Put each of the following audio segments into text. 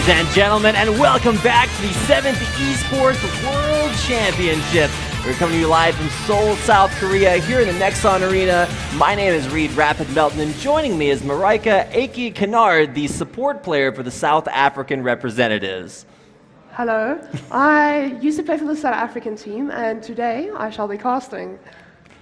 and gentlemen, and welcome back to the 7th Esports World Championship. We're coming to you live from Seoul, South Korea, here in the Nexon Arena. My name is Reed Rapid Melton, and joining me is Marika Aki Kennard, the support player for the South African representatives. Hello, I used to play for the South African team, and today I shall be casting.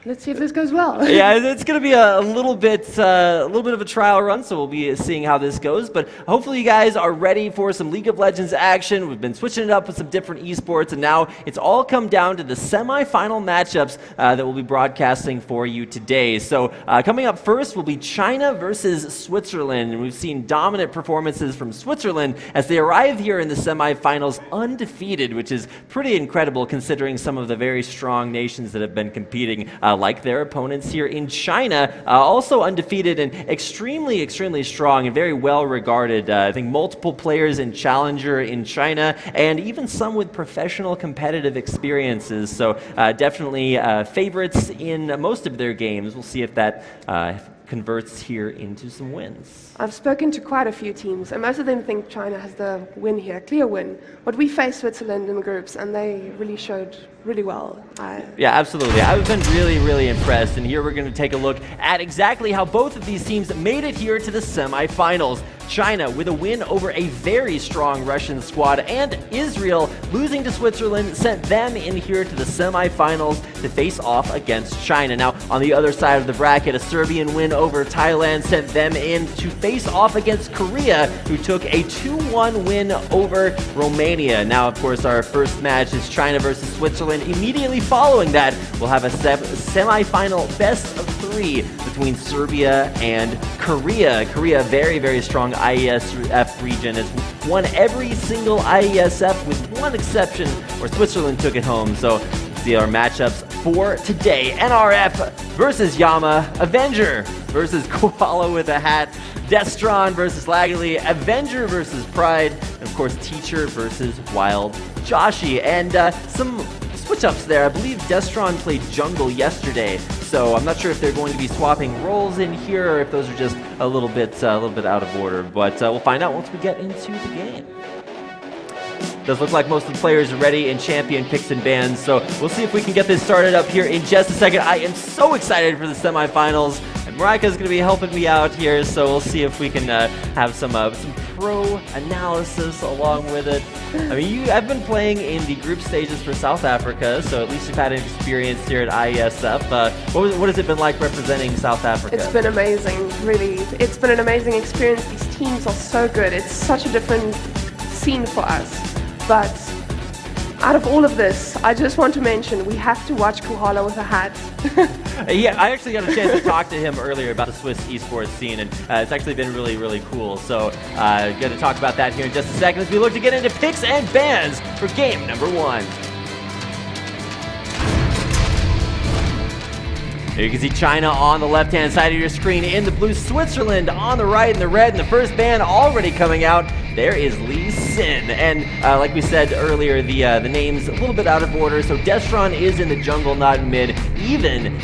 Let's see if this goes well. Yeah, it's going to be a little bit of a trial run, so we'll be seeing how this goes. But hopefully you guys are ready for some League of Legends action. We've been switching it up with some different esports, and now it's all come down to the semi-final matchups that we'll be broadcasting for you today. So coming up first will be China versus Switzerland, and we've seen dominant performances from Switzerland as they arrive here in the semi-finals undefeated, which is pretty incredible considering some of the very strong nations that have been competing like their opponents here in China, also undefeated and extremely strong and very well regarded. I think multiple players in Challenger in China and even some with professional competitive experiences. So definitely favorites in most of their games. We'll see if that converts here into some wins. I've spoken to quite a few teams, and most of them think China has the win here, clear win. But we faced Switzerland in the groups, and they really showed really well. Yeah, absolutely. I've been really impressed, and here we're going to take a look at exactly how both of these teams made it here to the semifinals. China with a win over a very strong Russian squad, and Israel losing to Switzerland sent them in here to the semifinals to face off against China. Now, on the other side of the bracket, a Serbian win over Thailand sent them in to face off against Korea, who took a 2-1 win over Romania. Now, of course, our first match is China versus Switzerland. Immediately following that, we'll have a semifinal best of 3 between Serbia and Korea. Korea, very strong IESF region, has won every single IESF with one exception where Switzerland took it home. So see our matchups for today. NRF versus Yama, Avenger versus Koala with a hat, Destron versus Laggly, Avenger versus Pride, and of course Teacher versus Wild Joshi. And some switch-ups there. I believe Destron played jungle yesterday, so I'm not sure if they're going to be swapping roles in here or if those are just a little bit out of order. But we'll find out once we get into the game. Does look like most of the players are ready in champion picks and bans, so we'll see if we can get this started up here in just a second. I am so excited for the semifinals, and Marika's going to be helping me out here, so we'll see if we can have some pro analysis along with it. I mean, I've been playing in the group stages for South Africa, so at least you've had an experience here at IESF. What has it been like representing South Africa? It's been amazing, really. It's been an amazing experience. These teams are so good. It's such a different scene for us. But out of all of this, I just want to mention we have to watch Koala with a hat. Yeah, I actually got a chance to talk to him earlier about the Swiss esports scene, and it's actually been really cool. So going to talk about that here in just a second as we look to get into picks and bans for game number 1. There you can see China on the left-hand side of your screen, in the blue, Switzerland on the right in the red, and the first ban already coming out. There is Lee Sin, and like we said earlier, the name's a little bit out of order. So Destron is in the jungle, not in mid. Even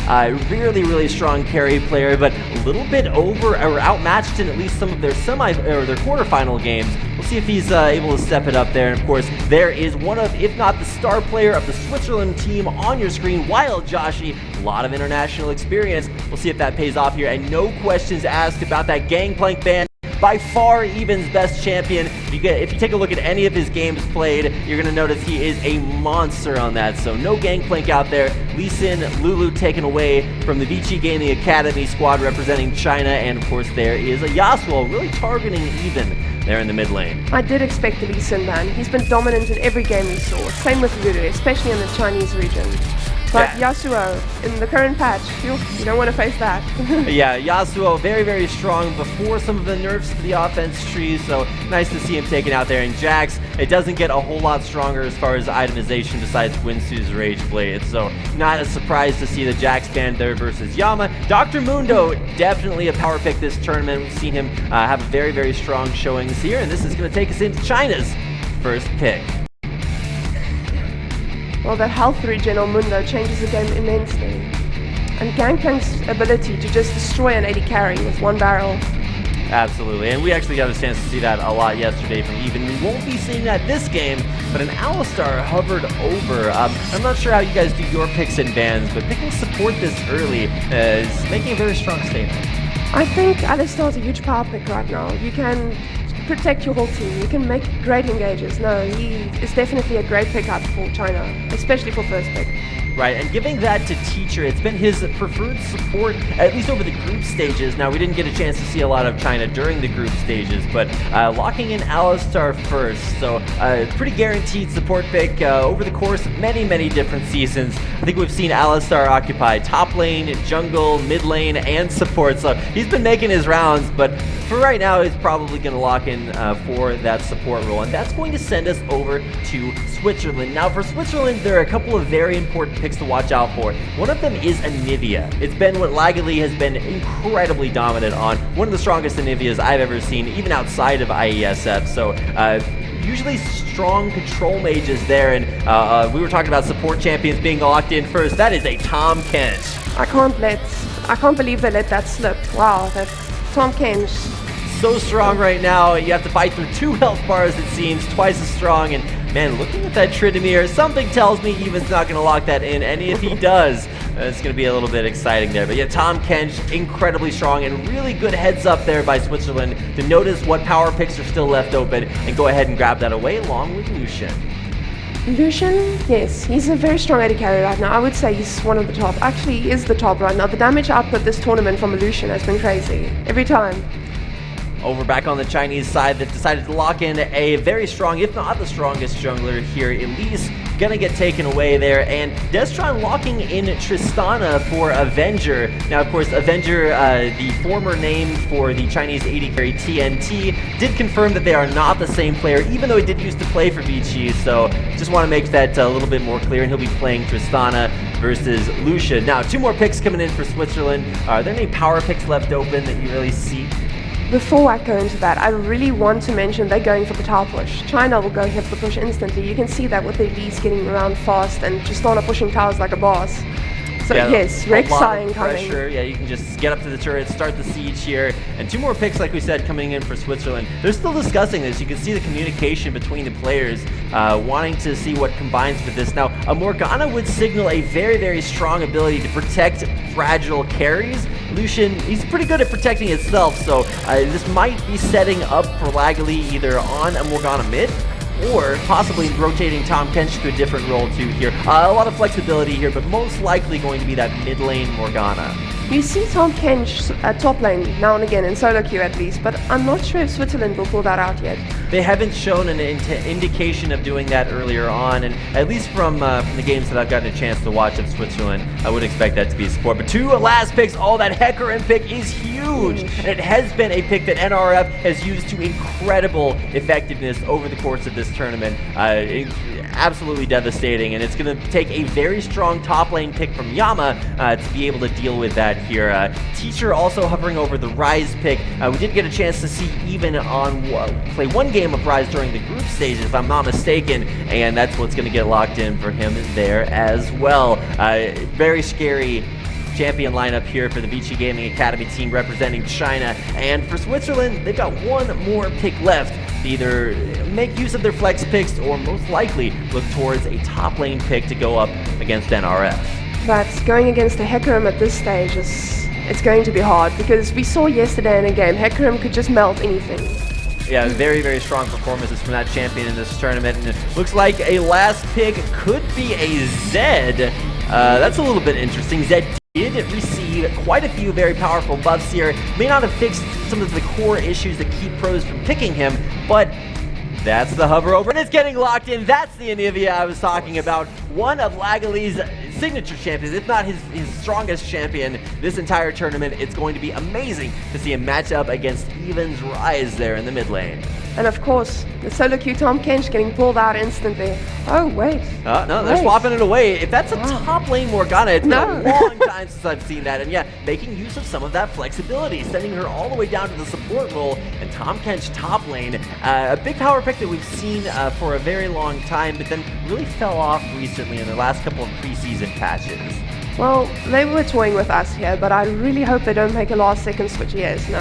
really strong carry player, but a little bit over or outmatched in at least some of their their quarterfinal games. We'll see if he's able to step it up there. And of course, there is one of, if not the star player of the Switzerland team on your screen, Wild Joshi. A lot of international experience. We'll see if that pays off here, and no questions asked about that Gangplank ban. By far Even's best champion. If you take a look at any of his games played, you're going to notice he is a monster on that. So no Gangplank out there. Lee Sin, Lulu taken away from the Vici Gaming Academy squad representing China. And of course there is a Yasuo really targeting Even there in the mid lane. I did expect the Lee Sin ban. He's been dominant in every game we saw. Same with Lulu, especially in the Chinese region. But Yasuo, in the current patch, you don't want to face that. Yeah, Yasuo very strong before some of the nerfs to the offense tree, so nice to see him taken out there. And Jax, it doesn't get a whole lot stronger as far as itemization besides Winsu's Rage Blade, so not a surprise to see the Jax banned there versus Yama. Dr. Mundo, definitely a power pick this tournament. We've seen him have a very strong showings here, and this is going to take us into China's first pick. Well, that health regen on Mundo changes the game immensely. And Gangplank's ability to just destroy an AD carry with one barrel Absolutely, and we actually got a chance to see that a lot yesterday from Even. We won't be seeing that this game, but an Alistar hovered over. I'm not sure how you guys do your picks and bans, but picking support this early is making a very strong statement. I think Alistar is a huge power pick right now. You can protect your whole team. You can make great engages. No, he is definitely a great pickup for China, especially for first pick. Right, and giving that to Teacher, it's been his preferred support, at least over the group stages. Now, we didn't get a chance to see a lot of China during the group stages, but locking in Alistar first, so pretty guaranteed support pick over the course of many, many different seasons. I think we've seen Alistar occupy top lane, jungle, mid lane, and support, so he's been making his rounds, but for right now, he's probably going to lock in for that support role, and that's going to send us over to Switzerland. Now, for Switzerland, there are a couple of very important picks to watch out for. One of them is Anivia. It's been what Lagally has been incredibly dominant on. One of the strongest Anivias I've ever seen, even outside of IESF. So usually strong control mages there, and we were talking about support champions being locked in first. That is a Tahm Kench. I can't believe they let that slip. Wow, that's Tahm Kench. So strong right now. You have to fight through 2 health bars, it seems, twice as strong. And man, looking at that Tryndamere, something tells me Even's not going to lock that in. And if he does, it's going to be a little bit exciting there. But yeah, Tahm Kench, incredibly strong and really good heads up there by Switzerland to notice what power picks are still left open and go ahead and grab that away along with Lucian. Lucian, yes, he's a very strong AD carry right now. I would say he's one of the top. Actually, he is the top right now. The damage output this tournament from Lucian has been crazy. Every time. Over back on the Chinese side, they've decided to lock in a very strong, if not the strongest jungler here. Elise gonna get taken away there, and Destron locking in Tristana for Avenger. Now, of course, Avenger, the former name for the Chinese AD carry TNT, did confirm that they are not the same player, even though he did used to play for Vici, so just want to make that a little bit more clear, and he'll be playing Tristana versus Lucia. Now, 2 more picks coming in for Switzerland. Are there any power picks left open that you really see? Before I go into that, I really want to mention they're going for the tower push. China will go here for the push instantly. You can see that with the Elise getting around fast and Tristana pushing towers like a boss. So yeah, yes, Rek'Sai coming. Yeah, you can just get up to the turret, start the siege here, and 2 more picks, like we said, coming in for Switzerland. They're still discussing this. You can see the communication between the players, wanting to see what combines with this. Now, a Morgana would signal a very, very strong ability to protect fragile carries. Lucian, he's pretty good at protecting himself, so this might be setting up for Lagally either on a Morgana mid, or possibly rotating Tahm Kench to a different role too here. A lot of flexibility here, but most likely going to be that mid lane Morgana. You see Tahm Kench top lane now and again in solo queue at least, but I'm not sure if Switzerland will pull that out yet. They haven't shown an indication of doing that earlier on, and at least from the games that I've gotten a chance to watch of Switzerland, I would expect that to be support. But 2 last picks, that Hecarim pick is huge, and it has been a pick that NRF has used to incredible effectiveness over the course of this tournament. Absolutely devastating, and it's going to take a very strong top lane pick from Yama to be able to deal with that here. Teacher also hovering over the Ryze pick. We did get a chance to see Even on play 1 game of Ryze during the group stages, if I'm not mistaken, and that's what's going to get locked in for him there as well. Very scary champion lineup here for the Vici Gaming Academy team representing China, and for Switzerland, they've got 1 more pick left to either make use of their flex picks or most likely look towards a top lane pick to go up against NRF. But going against the Hecarim at this stage it's going to be hard, because we saw yesterday in a game, Hecarim could just melt anything. Yeah, very, very strong performances from that champion in this tournament, and it looks like a last pick could be a Zed. That's a little bit interesting. Zed did receive quite a few very powerful buffs here. May not have fixed some of the core issues that keep pros from picking him, but that's the hover over, and it's getting locked in. That's the Anivia I was talking about. One of Lagally's signature champions, if not his strongest champion this entire tournament. It's going to be amazing to see him match up against Even's Ryze there in the mid lane. And of course, the solo queue Tahm Kench getting pulled out instantly. Oh, wait. No, they're swapping it away. If that's a top lane Morgana, it's been a long time since I've seen that. And yeah, making use of some of that flexibility, sending her all the way down to the support role, and Tahm Kench top lane. A big power pick that we've seen for a very long time, but then really fell off recently in the last couple of preseason patches. Well, they were toying with us here, but I really hope they don't make a last-second switch. Yes, no,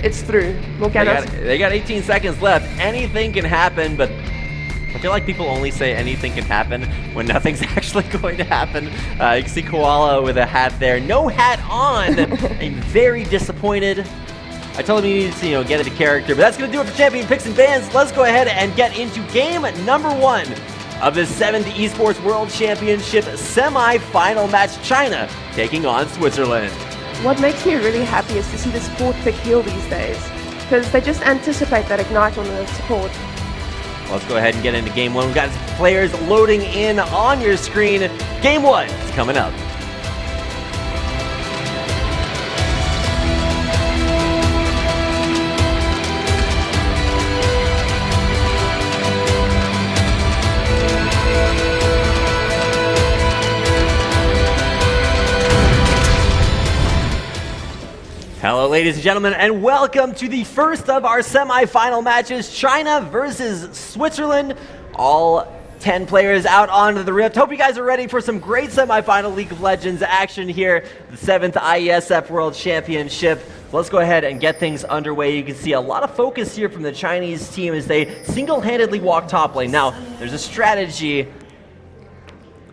it's through. Morgana's They got 18 seconds left. Anything can happen, but I feel like people only say anything can happen when nothing's actually going to happen. You can see Koala with a hat there. No hat on. I'm very disappointed. I told him he needed to, get into character, but that's going to do it for Champion Picks and Bans. Let's go ahead and get into game number 1 of the 7th Esports World Championship semi-final match. China taking on Switzerland. What makes me really happy is to see the support pick heal these days, because they just anticipate that ignite on the support. Let's go ahead and get into game 1. We've got players loading in on your screen. Game 1 is coming up. Hello, ladies and gentlemen, and welcome to the first of our semi-final matches, China versus Switzerland. All 10 players out onto the rift. Hope you guys are ready for some great semi-final League of Legends action here, the 7th IESF World Championship. Let's go ahead and get things underway. You can see a lot of focus here from the Chinese team as they single-handedly walk top lane. Now, there's a strategy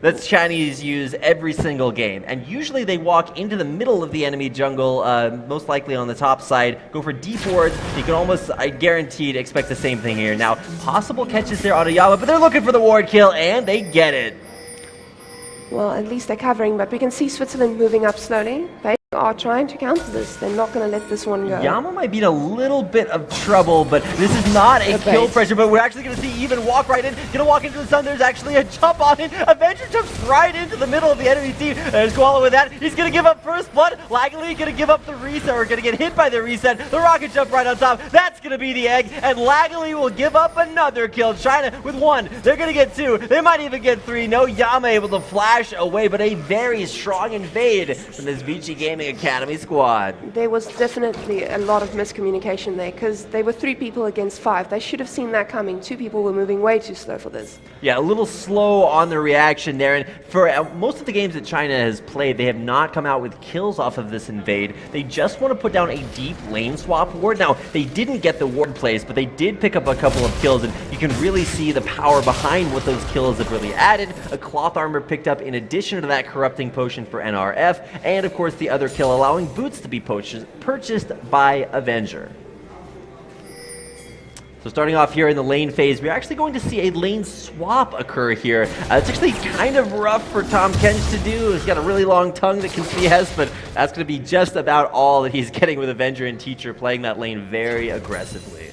that Chinese use every single game, and usually they walk into the middle of the enemy jungle, most likely on the top side, go for deep wards. You can almost, I guaranteed, expect the same thing here. Now, possible catches there on Yama, but they're looking for the ward kill, and they get it. Well, at least they're covering, but we can see Switzerland moving up slowly. They are trying to counter this. They're not going to let this one go. Yama might be in a little bit of trouble, but this is not a kill pressure, but we're actually going to see Even walk right in. Going to walk into the sun. There's actually a jump on it. Avenger jumps right into the middle of the enemy team. There's Koala with that. He's going to give up first blood. Laggily going to give up the reset. We're going to get hit by the reset. The rocket jump right on top. That's going to be the egg, and Laggily will give up another kill. China with 1. They're going to get 2. They might even get 3. No Yama able to flash away, but a very strong invade from this Vici Gaming Academy squad. There was definitely a lot of miscommunication there, because they were 3 people against 5. They should have seen that coming. 2 people were moving way too slow for this. Yeah, a little slow on the reaction there, and for most of the games that China has played, they have not come out with kills off of this invade. They just want to put down a deep lane swap ward. Now, they didn't get the ward plays, but they did pick up a couple of kills, and you can really see the power behind what those kills have really added. A cloth armor picked up in addition to that corrupting potion for NRF, and of course the other kill allowing boots to be purchased by Avenger. So starting off here in the lane phase, we're actually going to see a lane swap occur here. It's actually kind of rough for Tahm Kench to do. He's got a really long tongue that can CS, but that's going to be just about all that he's getting with Avenger and Teacher playing that lane very aggressively.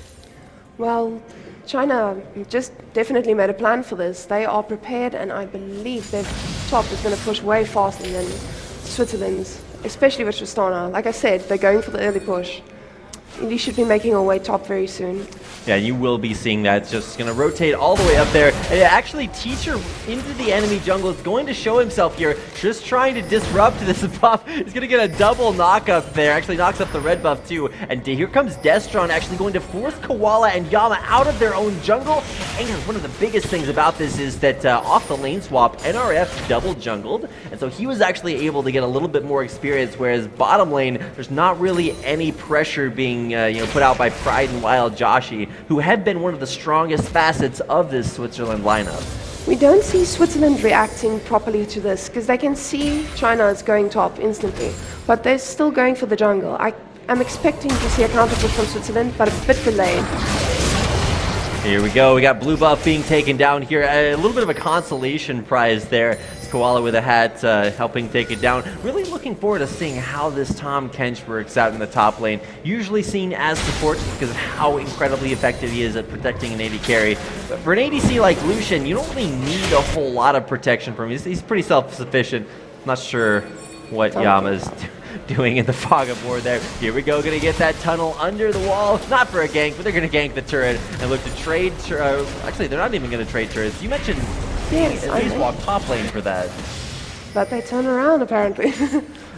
Well, China just definitely made a plan for this. They are prepared, and I believe their top is going to push way faster than Switzerland's, especially with Tristana. Like I said, they're going for the early push. Indy should be making our way top very soon. Yeah, you will be seeing that. It's just going to rotate all the way up there. And actually, Teacher into the enemy jungle is going to show himself here, just trying to disrupt this buff. He's going to get a double knock up there. Actually knocks up the red buff too. And here comes Destron actually going to force Koala and Yama out of their own jungle. And one of the biggest things about this is that off the lane swap, NRF double jungled. And so he was actually able to get a little bit more experience, whereas bottom lane, there's not really any pressure being put out by Pride and Wild Joshi, who have been one of the strongest facets of this Switzerland lineup. We don't see Switzerland reacting properly to this, because they can see China is going top instantly, but they're still going for the jungle. I'm expecting to see a counter push from Switzerland, but a bit delayed. Here we go. We got blue buff being taken down here. A little bit of a consolation prize there. Koala with a hat helping take it down. Really looking forward to seeing how this Tahm Kench works out in the top lane. Usually seen as support because of how incredibly effective he is at protecting an AD carry. But for an ADC like Lucian, you don't really need a whole lot of protection from him. He's pretty self-sufficient. Not sure what Yama's doing in the fog of war there. Here we go, gonna get that tunnel under the wall. Not for a gank, but they're gonna gank the turret and look to trade. Actually, they're not even gonna trade turrets. You mentioned yes, at least walk top lane for that. But they turn around apparently.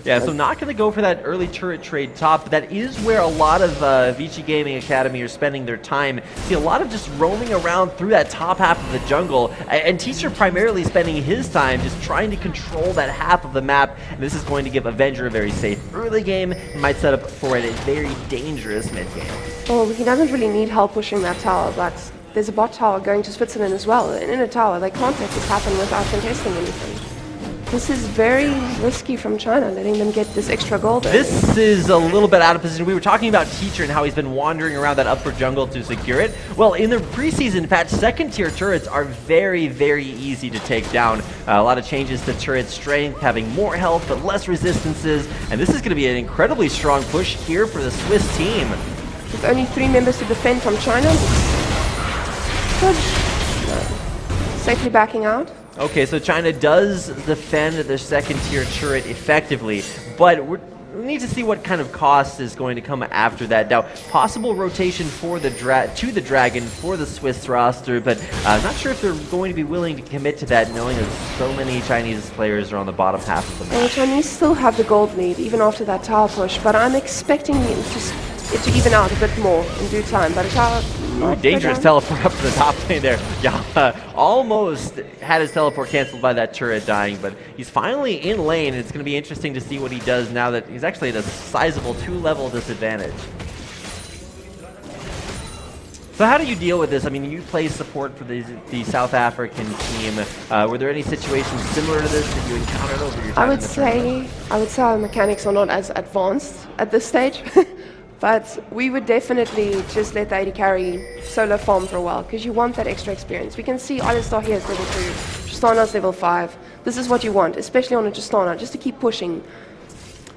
Yeah, so not going to go for that early turret trade top, but that is where a lot of Vici Gaming Academy are spending their time. See a lot of just roaming around through that top half of the jungle, and Teacher primarily spending his time just trying to control that half of the map, and this is going to give Avenger a very safe early game, and might set up for a very dangerous mid game. Well, he doesn't really need help pushing that tower, but there's a bot tower going to Switzerland as well, and in a tower they can't let this happen without contesting anything. This is very risky from China, letting them get this extra gold. This is a little bit out of position. We were talking about Teacher and how he's been wandering around that upper jungle to secure it. Well, in the preseason patch, second-tier turrets are very, very easy to take down. A lot of changes to turret strength, having more health but less resistances, and this is going to be an incredibly strong push here for the Swiss team. With only 3 members to defend from China, good. Safely backing out. Okay, so China does defend their second-tier turret effectively, but we need to see what kind of cost is going to come after that. Now, possible rotation for the Dragon for the Swiss roster, but I'm not sure if they're going to be willing to commit to that, knowing that so many Chinese players are on the bottom half of the map. Well, the Chinese still have the gold lead, even after that tower push, but I'm expecting it to even out a bit more in due time. But a tower... Ooh, dangerous teleport up to the top lane there. Yama almost had his teleport canceled by that turret dying, but he's finally in lane. It's going to be interesting to see what he does now that he's actually at a sizable 2-level disadvantage. So how do you deal with this? I mean, you play support for the South African team. Were there any situations similar to this that you encountered over your time in the tournament? I would say our mechanics are not as advanced at this stage. But we would definitely just let the AD carry solo farm for a while, because you want that extra experience. We can see Alistar here is level 2, Tristana's level 5. This is what you want, especially on a Tristana, just to keep pushing.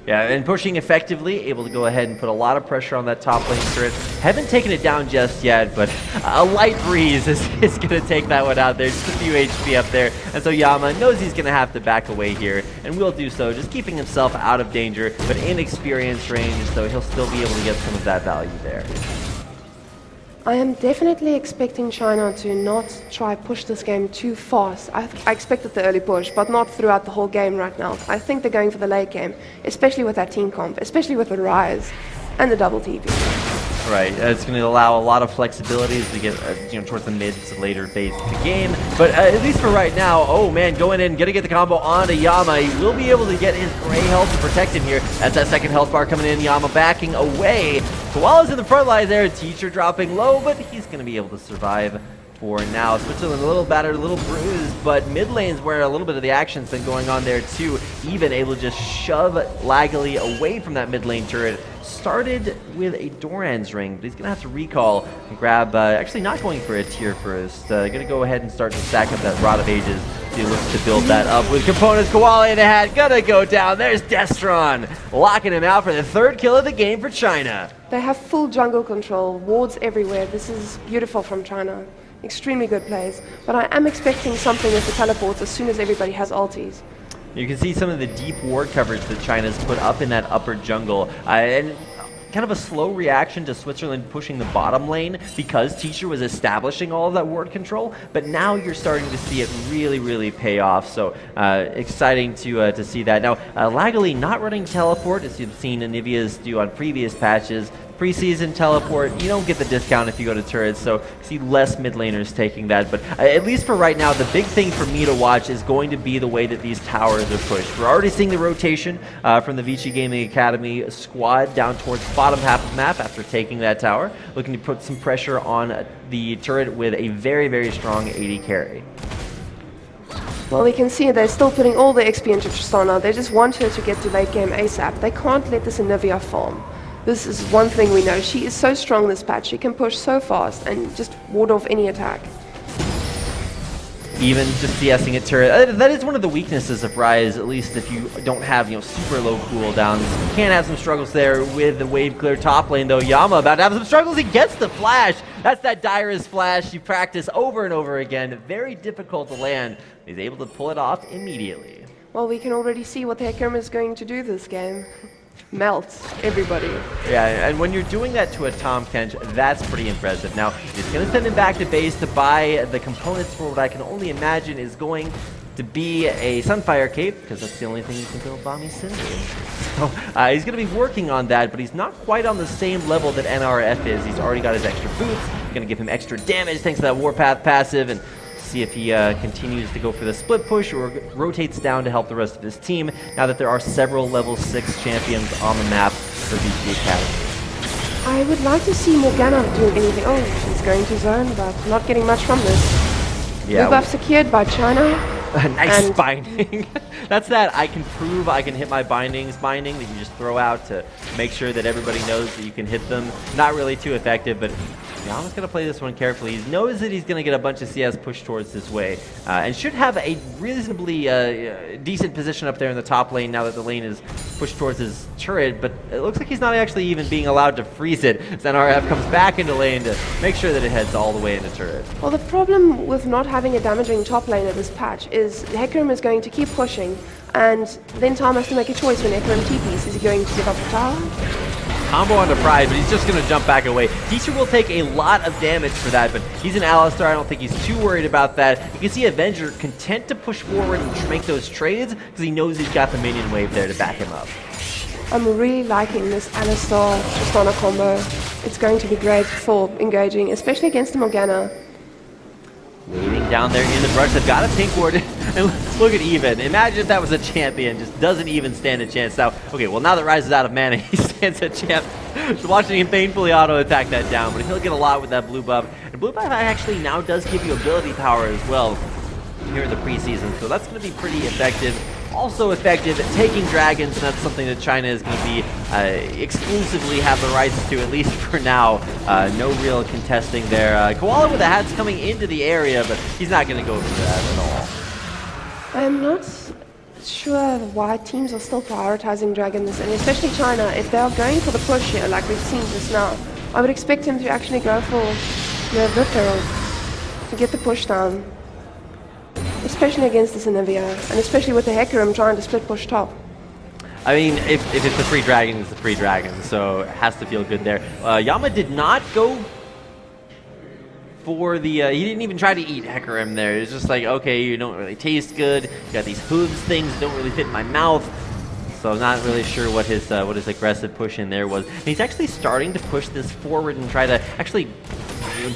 Yeah, and pushing effectively, able to go ahead and put a lot of pressure on that top lane turret. Haven't taken it down just yet, but a light breeze is going to take that one out there. Just a few HP up there. And so Yama knows he's going to have to back away here, and will do so, just keeping himself out of danger, but in experience range, so he'll still be able to get some of that value there. I am definitely expecting China to not try push this game too fast. I expected the early push, but not throughout the whole game right now. I think they're going for the late game, especially with that team comp, especially with the Rise and the double TP. Right, it's going to allow a lot of flexibility as we get towards the mid to later phase of the game. But at least for right now, oh man, going in, going to get the combo onto Yama. He will be able to get his gray health to protect him here. That's that second health bar coming in, Yama backing away. Koala's in the front line there, Teacher dropping low, but he's going to be able to survive for now. Switzerland a little battered, a little bruised, but mid lane's where a little bit of the action's been going on there too. Even able to just shove Laggily away from that mid lane turret. Started with a Doran's ring, but he's going to have to recall and grab, actually not going for a tier first. Going to go ahead and start to stack up that Rod of Ages. He looks to build that up with components. Koala in the hat, gonna go down. There's Destron, locking him out for the 3rd kill of the game for China. They have full jungle control, wards everywhere. This is beautiful from China. Extremely good plays, but I am expecting something with the teleports as soon as everybody has ultis. You can see some of the deep ward coverage that China's put up in that upper jungle, and kind of a slow reaction to Switzerland pushing the bottom lane because Teacher was establishing all of that ward control, but now you're starting to see it really pay off, so exciting to see that. Now, Laggily not running teleport, as you've seen Anivia's do on previous patches. Preseason teleport, you don't get the discount if you go to turrets, so see less mid laners taking that. But at least for right now, the big thing for me to watch is going to be the way that these towers are pushed. We're already seeing the rotation from the Vici Gaming Academy squad down towards the bottom half of the map after taking that tower, looking to put some pressure on the turret with a very strong AD carry. Well, we can see they're still putting all the XP into Tristana. They just want her to get to late game ASAP. They can't let this Anivia farm. This is one thing we know. She is so strong this patch. She can push so fast and just ward off any attack. Even just CSing a turret. That is one of the weaknesses of Rise, at least if you don't have, super low cooldowns. You can have some struggles there with the wave clear top lane, though. Yama about to have some struggles. He gets the flash. That's that Dyrus flash you practice over and over again. Very difficult to land. He's able to pull it off immediately. Well, we can already see what the Hecarim is going to do this game. Melts everybody. Yeah, and when you're doing that to a Tahm Kench, that's pretty impressive. Now, he's going to send him back to base to buy the components for what I can only imagine is going to be a Sunfire Cape, because that's the only thing you can build Bomby Cinder. So he's going to be working on that, but he's not quite on the same level that NRF is. He's already got his extra boots, going to give him extra damage thanks to that Warpath passive, and see if he continues to go for the split push or rotates down to help the rest of his team, now that there are several level 6 champions on the map for VG Academy. I would like to see Morgana doing anything. Oh, she's going to zone, but not getting much from this. Yeah. Blue buff secured by China. Nice binding. That's that I can prove I can hit my binding that you just throw out to make sure that everybody knows that you can hit them. Not really too effective, but Yama's going to play this one carefully. He knows that he's going to get a bunch of CS pushed towards this way, and should have a reasonably decent position up there in the top lane now that the lane is pushed towards his turret, but it looks like he's not actually even being allowed to freeze it. NRF comes back into lane to make sure that it heads all the way into turret. Well, the problem with not having a damaging top lane at this patch is Hecarim is going to keep pushing, and then Tom has to make a choice when Hecarim TPs. Is he going to give up the tower? Combo onto Pride, but he's just going to jump back away. Teacher will take a lot of damage for that, but he's an Alistar. I don't think he's too worried about that. You can see Avenger content to push forward and make those trades because he knows he's got the minion wave there to back him up. I'm really liking this Alistar just on a combo. It's going to be great for engaging, especially against the Morgana. Waiting down there in the brush, they've got a Pink Ward, and look at Even. Imagine if that was a champion, just doesn't even stand a chance. Now, okay, well now that Rise is out of mana, he stands a chance. Just watching him painfully auto-attack that down, but he'll get a lot with that blue buff. And blue buff actually now does give you ability power as well here in the preseason, so that's going to be pretty effective. Also effective at taking dragons, and that's something that China is going to be exclusively have the rights to, at least for now. No real contesting there. Koala with the hats coming into the area, but he's not going to go for that at all. I'm not sure why teams are still prioritizing dragons, and especially China. If they are going for the push here, like we've seen just now, I would expect him to actually go for the Rip Herald to get the push down. Especially against this Anivia, and especially with the Hecarim trying to split push top. I mean, if it's the free dragon, it's the free dragon, so it has to feel good there. Yama did not go for the... he didn't even try to eat Hecarim there. It's just like, okay, you don't really taste good. You got these hooves things that don't really fit in my mouth. So I'm not really sure what his aggressive push in there was. And he's actually starting to push this forward and try to actually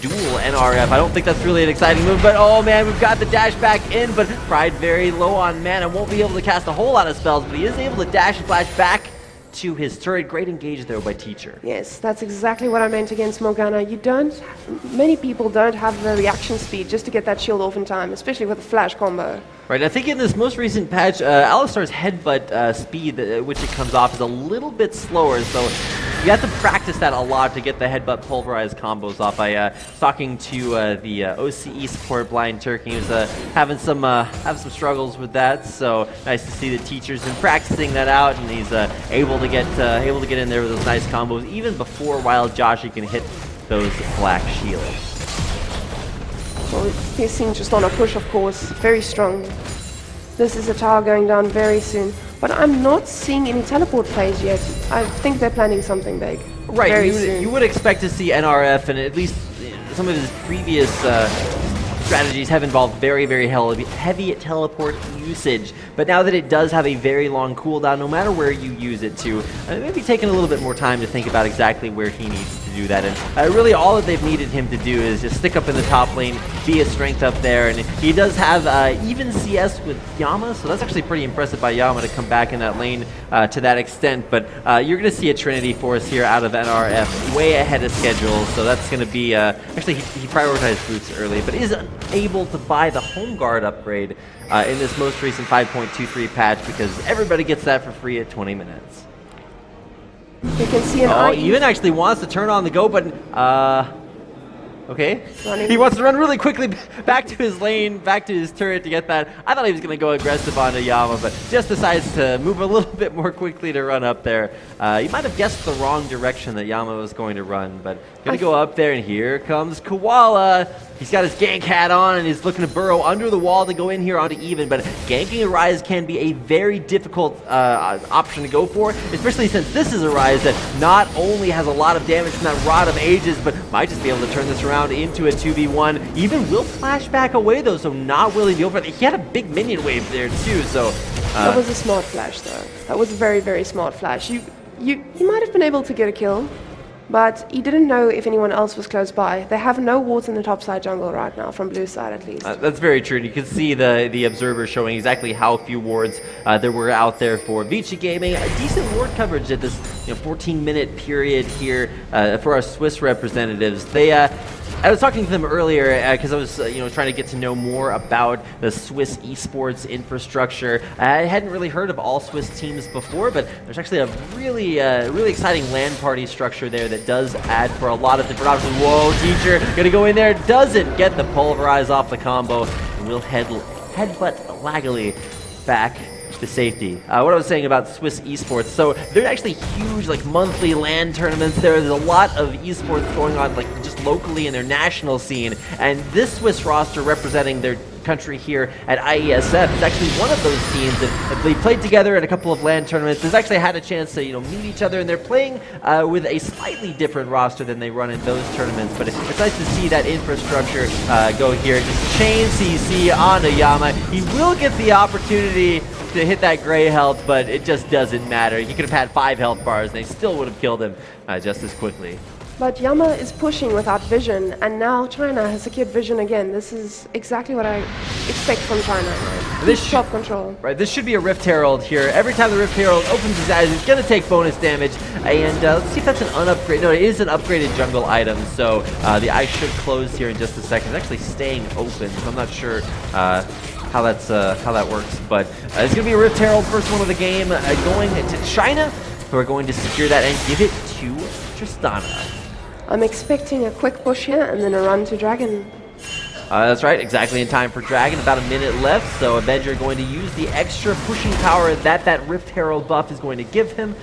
duel NRF. I don't think that's really an exciting move, but oh man, we've got the dash back in, but Pride very low on mana, won't be able to cast a whole lot of spells, but he is able to dash and flash back to his turret. Great engage there by Teacher. Yes, that's exactly what I meant against Morgana. Many people don't have the reaction speed just to get that shield off in time, especially with a flash combo. Right, I think in this most recent patch, Alistar's headbutt speed, which it comes off, is a little bit slower, so you have to practice that a lot to get the headbutt pulverized combos off. I was talking to the OCE support Blind Turkey. He was having some struggles with that, so nice to see the Teacher's been practicing that out, and he's able to get in there with those nice combos even before Wild Joshi can hit those black shields. Well, he's seen just on a push, of course, very strong. This is a tower going down very soon, but I'm not seeing any teleport plays yet. I think they're planning something big. Right, you would expect to see NRF, and at least some of his previous strategies have involved very, very heavy teleport usage. But now that it does have a very long cooldown, no matter where you use it to, maybe taking a little bit more time to think about exactly where he needs to do that. And really all that they've needed him to do is just stick up in the top lane, be a strength up there. And he does have even CS with Yama, so that's actually pretty impressive by Yama to come back in that lane to that extent. But you're going to see a Trinity Force here out of NRF way ahead of schedule. So that's going to be... actually, he prioritized boots early, but is able to buy the Home Guard upgrade in this most recent 5.23 patch because everybody gets that for free at 20 minutes. You can see an Even actually wants to turn on the go button. Okay. He wants to run really quickly back to his lane, back to his turret to get that. I thought he was going to go aggressive onto Yama, but just decides to move a little bit more quickly to run up there. He might have guessed the wrong direction that Yama was going to run, but going to go up there, and here comes Koala. He's got his gank hat on, and he's looking to burrow under the wall to go in here onto Even, but ganking a Rise can be a very difficult option to go for, especially since this is a Rise that not only has a lot of damage from that Rod of Ages, but might just be able to turn this around around into a 2v1. Even will flash back away though, so not willing to go for it. He had a big minion wave there too, so... that was a smart flash though. That was a very, very smart flash. You might have been able to get a kill, but he didn't know if anyone else was close by. They have no wards in the top side jungle right now, from blue side at least. That's very true. And you can see the observer showing exactly how few wards there were out there for Vici Gaming. A decent ward coverage at this 14-minute period here for our Swiss representatives. I was talking to them earlier because I was trying to get to know more about the Swiss esports infrastructure. I hadn't really heard of all Swiss teams before, but there's actually a really exciting LAN party structure there that does add for a lot of different options. Whoa, Teacher gonna go in there, doesn't get the pulverize off the combo, and will headbutt Laggily back to safety. What I was saying about Swiss esports, so they're actually huge, like monthly LAN tournaments. There's a lot of esports going on, like just locally in their national scene, and this Swiss roster representing their country here at IESF is actually one of those teams that they played together in a couple of LAN tournaments. They've actually had a chance to meet each other, and they're playing with a slightly different roster than they run in those tournaments. But it's nice to see that infrastructure go here. Just chain CC on Yama. He will get the opportunity to hit that gray health, but it just doesn't matter. He could have had 5 health bars, and they still would have killed him just as quickly. But Yama is pushing without vision, and now China has secured vision again. This is exactly what I expect from China. This top control. Right, this should be a Rift Herald here. Every time the Rift Herald opens his eyes, he's going to take bonus damage. And let's see if that's an unupgraded. No, it is an upgraded jungle item, so the eye should close here in just a second. It's actually staying open, so I'm not sure how that works. But it's going to be a Rift Herald, first one of the game, going to China, who are going to secure that and give it to Tristana. I'm expecting a quick push here and then a run to Dragon. That's right, exactly in time for Dragon. About a minute left, so Avenger going to use the extra pushing power that Rift Herald buff is going to give him.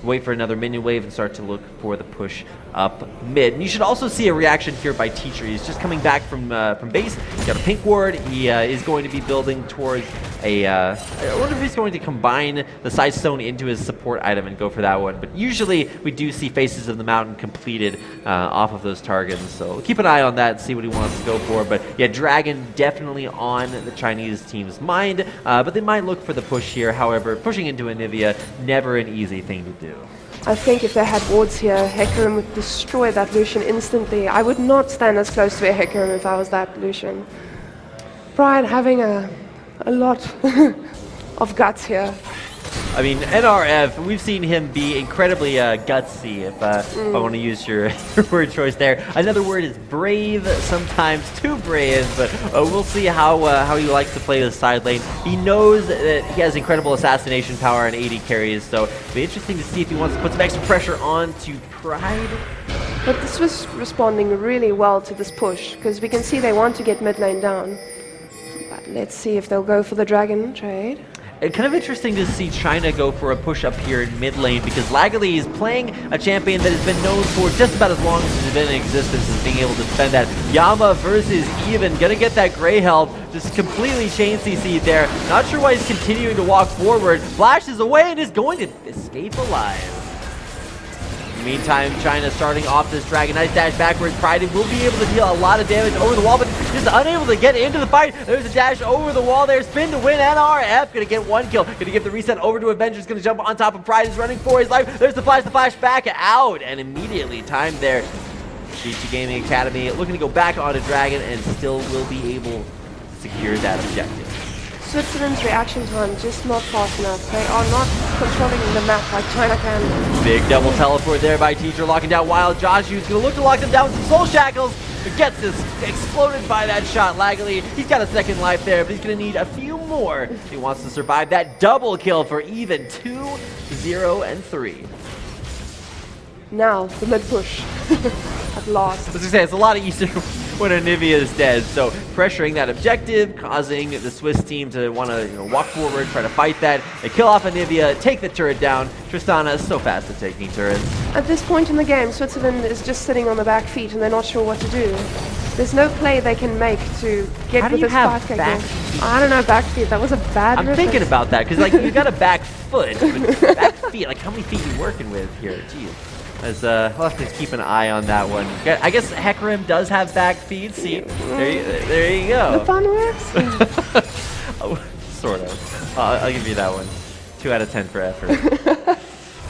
Wait for another minion wave and start to look for the push up mid. And you should also see a reaction here by Teacher. He's just coming back from base. He's got a pink ward. He is going to be building towards a... I wonder if he's going to combine the side stone into his support item and go for that one. But usually we do see Faces of the Mountain completed off of those targets. So keep an eye on that and see what he wants to go for. But yeah, Dragon definitely on the Chinese team's mind. But they might look for the push here. However, pushing into Anivia, never an easy thing to do. I think if they had wards here, Hecarim would destroy that Lucian instantly. I would not stand as close to a Hecarim if I was that Lucian. Brian having a lot of guts here. I mean, NRF, we've seen him be incredibly gutsy, if I want to use your word choice there. Another word is brave, sometimes too brave, but we'll see how he likes to play the side lane. He knows that he has incredible assassination power and 80 carries, so it'll be interesting to see if he wants to put some extra pressure on to Pride. But this was responding really well to this push, because we can see they want to get mid lane down. But let's see if they'll go for the Dragon trade. It's kind of interesting to see China go for a push up here in mid lane because Laggily is playing a champion that has been known for just about as long as he's been in existence as being able to defend that. Yama versus Even, gonna get that gray health, just completely chain CC'd there. Not sure why he's continuing to walk forward. Flashes away and is going to escape alive. Meantime, China starting off this Dragon. Nice dash backwards. Pride will be able to deal a lot of damage over the wall, but just unable to get into the fight. There's a dash over the wall there. Spin to win. NRF gonna get 1 kill. Gonna give the reset over to Avengers. Gonna jump on top of Pride. Is running for his life. There's the flash back out, and immediately timed there. Vici Gaming Academy looking to go back onto Dragon and still will be able to secure that objective. Switzerland's reaction time just not fast enough. They are not controlling the map like China can. Big double teleport there by Teacher, locking down Wild. Joshu's going to look to lock them down with some soul shackles, but gets this exploded by that shot. Laggily, he's got a second life there, but he's going to need a few more. He wants to survive that double kill for Even 2, 0, and 3. Now, the mid push. At last. As I say, it's a lot easier when Anivia is dead. So pressuring that objective, causing the Swiss team to want to walk forward, try to fight that. They kill off Anivia, take the turret down. Tristana is so fast at taking turrets. At this point in the game, Switzerland is just sitting on the back feet and they're not sure what to do. There's no play they can make to get with this back kick. I don't know, back feet. That was a bad I'm thinking about that because like you got a back foot, but back feet. Like how many feet are you working with here? Jeez. As we'll have to keep an eye on that one. I guess Hecarim does have back feed. See, there you go. The fun works. Oh, sort of. I'll give you that one. 2 out of 10 for effort.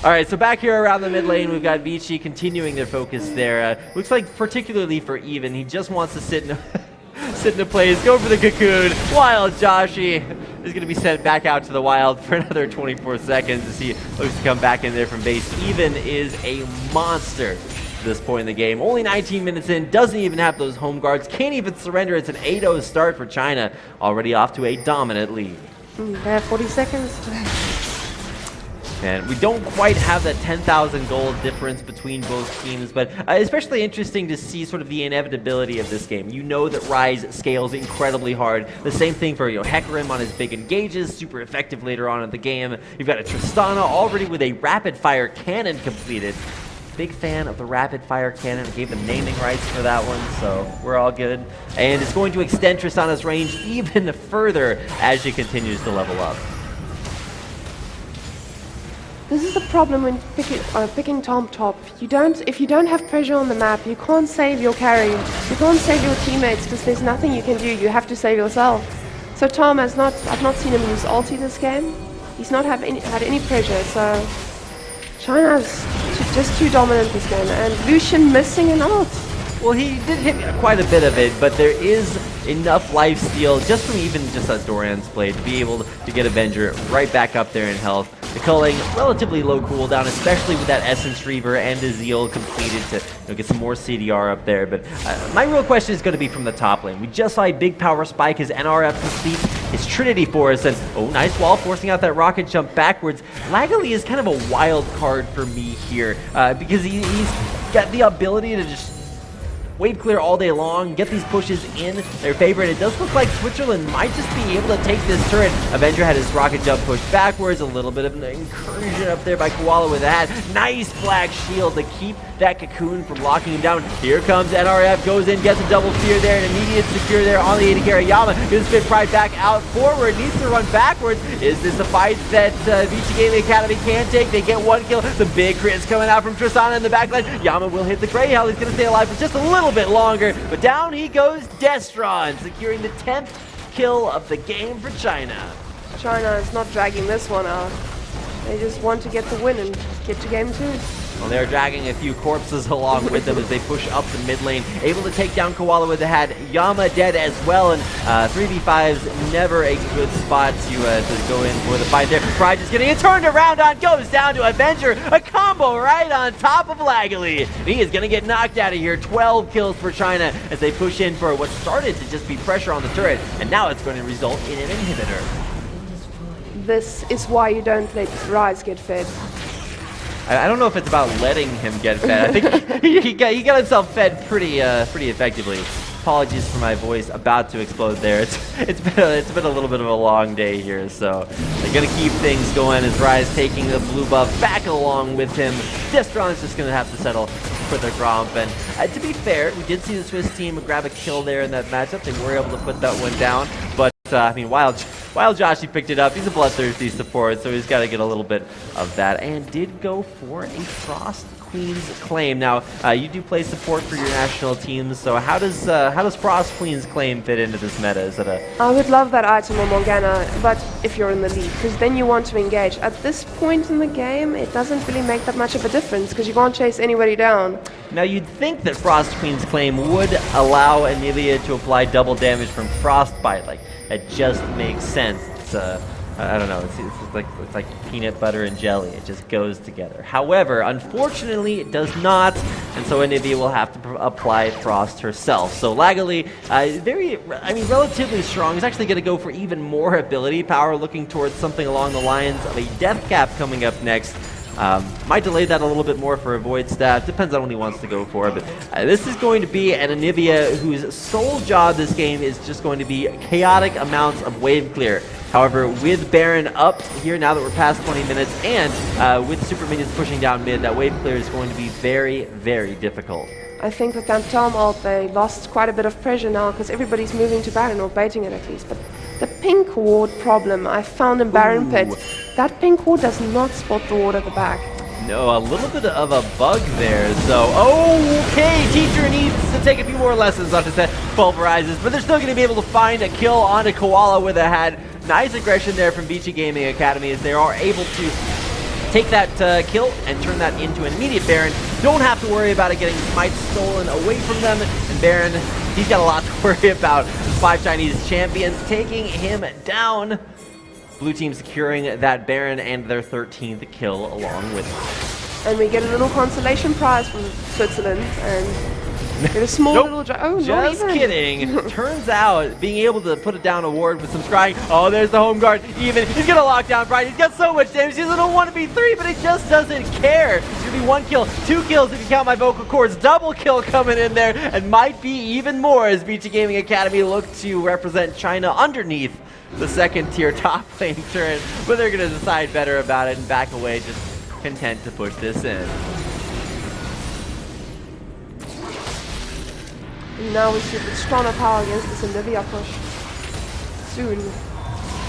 All right, so back here around the mid lane, we've got Vici continuing their focus there. Looks like particularly for Even, he just wants to sit in a place, go for the cocoon. Wild Joshi is going to be sent back out to the wild for another 24 seconds as he looks to come back in there from base. Even is a monster at this point in the game. Only 19 minutes in, doesn't even have those home guards, can't even surrender. It's an 8-0 start for China, already off to a dominant lead. They have 40 seconds. And we don't quite have that 10,000 gold difference between both teams, but especially interesting to see sort of the inevitability of this game. You know that Rise scales incredibly hard. The same thing for Hecarim on his big engages, super effective later on in the game. You've got a Tristana already with a rapid fire cannon completed. Big fan of the rapid fire cannon. I gave them naming rights for that one, so we're all good. And it's going to extend Tristana's range even further as she continues to level up. This is the problem when picking top. If you don't have pressure on the map, you can't save your carry. You can't save your teammates because there's nothing you can do. You have to save yourself. So Tom I've not seen him use ulti this game. He's not had any pressure. So China's just too dominant this game, and Lucian missing an ult. Well, he did hit quite a bit of it, but there is enough life steal just from even just that Doran's play to be able to get Avenger right back up there in health. The culling, relatively low cooldown, especially with that Essence Reaver and the Zeal completed to get some more CDR up there. But my real question is going to be from the top lane. We just saw a big power spike, his NRF complete his Trinity Force, and oh, nice wall forcing out that rocket jump backwards. Lagali is kind of a wild card for me here because he's got the ability to just wave clear all day long, get these pushes in their favor, and it does look like Switzerland might just be able to take this turret. Avenger had his rocket jump pushed backwards, a little bit of an incursion up there by Koala with that. Nice black shield to keep that cocoon from locking him down. Here comes NRF, goes in, gets a double fear there, an immediate secure there on the AD carry. Yama gonna spin Pride back out forward, needs to run backwards. Is this a fight that Vici Gaming Academy can take? They get one kill. The big crits coming out from Tristana in the backline. Yama will hit the Greyhound. He's gonna stay alive for just a little bit longer, but down he goes. Destron securing the 10th kill of the game for China. China is not dragging this one out. They just want to get the win and get to game 2. Well, they're dragging a few corpses along with them as they push up the mid lane, able to take down Koala with the hat. Yama dead as well, and 3v5's never a good spot to go in for the fight there. Pride just getting it turned around on, goes down to Avenger, a combo right on top of Lagali. He is going to get knocked out of here. 12 kills for China as they push in for what started to just be pressure on the turret, and now it's going to result in an inhibitor. This is why you don't let Rise get fed. I don't know if it's about letting him get fed. I think he got himself fed pretty effectively. Apologies for my voice about to explode there. It's been a little bit of a long day here, so they're gonna keep things going as Rise taking the blue buff back along with him. Destron's just gonna have to settle for the Gromp, and to be fair, we did see the Swiss team grab a kill there in that matchup. They were able to put that one down, but I mean, Wild Joshi picked it up. He's a bloodthirsty support, so he's got to get a little bit of that, and did go for a Frost Queen's claim. Now, you do play support for your national teams, so how does Frost Queen's claim fit into this meta? Is it a... I would love that item on Morgana, but if you're in the lead, because then you want to engage. At this point in the game, it doesn't really make that much of a difference, because you can't chase anybody down. Now, you'd think that Frost Queen's claim would allow Anivia to apply double damage from Frostbite. Like, it just makes sense. It's I don't know, it's like peanut butter and jelly. It just goes together. However, unfortunately, it does not, and so Anivia will have to apply Frost herself. So Lagali, relatively strong. He's actually going to go for even more ability power, looking towards something along the lines of a Death Cap coming up next. Might delay that a little bit more for a Void Staff. Depends on what he wants to go for. But this is going to be an Anivia whose sole job this game is just going to be chaotic amounts of wave clear. However, with Baron up here now that we're past 20 minutes, and with Super Minions pushing down mid, that wave clear is going to be very, very difficult. I think with that Tom ult, they lost quite a bit of pressure now because everybody's moving to Baron, or baiting it at least. But the pink ward problem I found in Baron Pit, that pink ward does not spot the ward at the back. No, a little bit of a bug there. So, okay, teacher needs to take a few more lessons on to set pulverizes, but they're still going to be able to find a kill on a Koala with a hat. Nice aggression there from Beachy Gaming Academy as they are able to take that kill and turn that into an immediate Baron. Don't have to worry about it getting Smite stolen away from them. And Baron, he's got a lot to worry about. 5 Chinese champions taking him down. Blue team securing that Baron and their 13th kill along with him. And we get a little consolation prize from Switzerland and get a small Nope. little... Oh, Just not even. kidding. Turns out being able to put it down a ward with some scrying. Oh, there's the home guard. Even he's gonna lock down Brian. He's got so much damage. He doesn't want to be 3, but he just doesn't care. It's gonna be 1 kill, 2 kills if you count my vocal cords. Double kill coming in there, and might be even more as Beachy Gaming Academy look to represent China underneath the 2nd tier top lane turret, but they're gonna decide better about it and back away, just content to push this in. Now we see the stronger power against this Olivia push. Soon.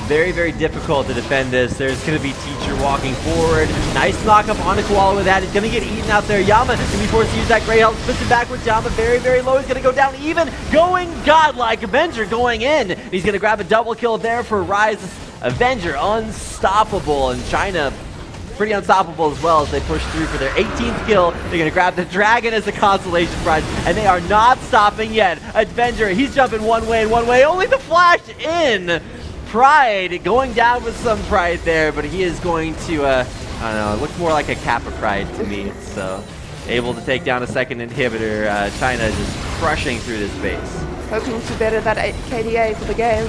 Very, very difficult to defend this. There's going to be Teacher walking forward. Nice knock up on the Koala with that. He's going to get eaten out there. Yama going to be forced to use that Grey Health. Puts it backwards. Yama very, very low. He's going to go down even. Going godlike. Avenger going in. He's going to grab a double kill there for Rise. Avenger unstoppable. And China pretty unstoppable as well as they push through for their 18th kill. They're going to grab the Dragon as the consolation prize. And they are not stopping yet. Avenger, he's jumping one way and one way. Only the flash in. Pride going down with some pride there, but he is going to, I don't know, it looks more like a Kappa Pride to me. So, able to take down a 2nd inhibitor. China just crushing through this base. Hoping to better that KDA for the game.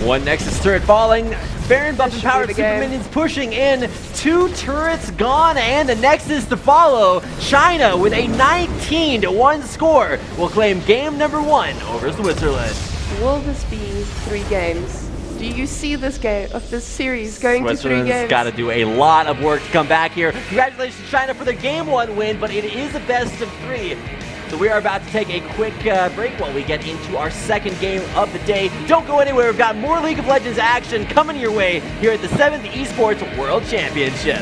1 Nexus turret falling. Baron buff and powered the super game. minions pushing in. 2 turrets gone and a Nexus to follow. China with a 19-1 score will claim game number 1 over Switzerland. Will this be 3 games? Do you see this game of this series going to 3 Switzerland's games? got to do a lot of work to come back here. Congratulations, China, for their game 1 win, but it is a best of 3. So we are about to take a quick break while we get into our 2nd game of the day. Don't go anywhere. We've got more League of Legends action coming your way here at the 7th Esports World Championship.